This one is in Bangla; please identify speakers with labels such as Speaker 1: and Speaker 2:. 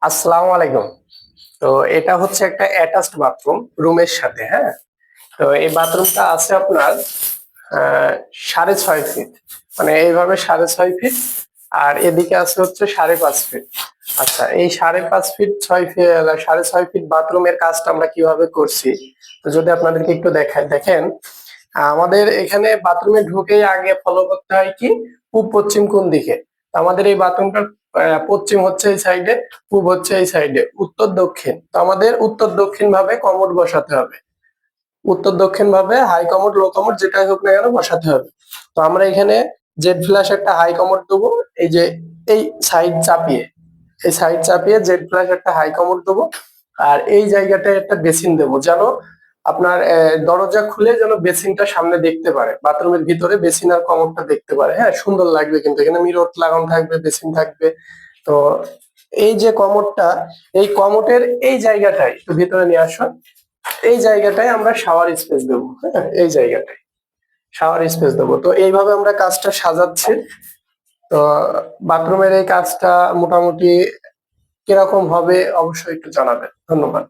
Speaker 1: আসসালামু আলাইকুম। তো এটা হচ্ছে একটা অ্যাটাচড বাথরুম রুমের সাথে, হ্যাঁ? তো এই বাথরুমটা আছে আপনার 6.5 ফিট, মানে এইভাবে 6.5 ফিট, আর এদিকে আছে হচ্ছে 5.5 ফিট। আচ্ছা, এই 5.5 ফিট 6 ফিট 6.5 ফিট বাথরুমের কাজটা আমরা কিভাবে করছি, তো যদি আপনাদেরকে একটু দেখাই, দেখেন। আমাদের এখানে বাথরুমে ঢুকেই আগে ফলো করতে হয় কি, পূব পশ্চিম কোন দিকে। তো আমাদের এই বাথরুমটার পশ্চিম হচ্ছে এই সাইডে, পূব হচ্ছে এই সাইডে, উত্তর দক্ষিণ। তো আমাদের উত্তর দক্ষিণ ভাবে কমোড বসাতে হবে। উত্তর দক্ষিণ ভাবে হাই কমোড লো কমোড যেটাই হোক না কেন বসাতে হবে। তো আমরা এখানে জেড ফ্ল্যাশ একটা হাই কমোড দেবো, এই যে এই সাইড চাপিয়ে, এই সাইড চাপিয়ে জেড ফ্ল্যাশ একটা হাই কমোড দেবো। আর এই জায়গাটায় একটা বেসিন দেবো, যেন আপনার দরজা খুলে যেন বেসিনটা সামনে দেখতে পারে, বাথরুমের ভিতরে বেসিন আর কমোডটা দেখতে পারে। হ্যাঁ, সুন্দর লাগবে, কিন্তু এখানে মিরর লাগানো থাকবে, বেসিন থাকবে। তো এই যে কমোডটা, এই কমোডের এই জায়গাটায় একটু ভিতরে নিয়ে আসো। এই জায়গাটায় আমরা শাওয়ার স্পেস দেবো, হ্যাঁ, এই জায়গাটায় শাওয়ার স্পেস দেবো। তো এইভাবে আমরা কাজটা সাজাচ্ছি। তো বাথরুমের এই কাজটা মোটামুটি কিরকম হবে অবশ্যই একটু জানাবেন। ধন্যবাদ।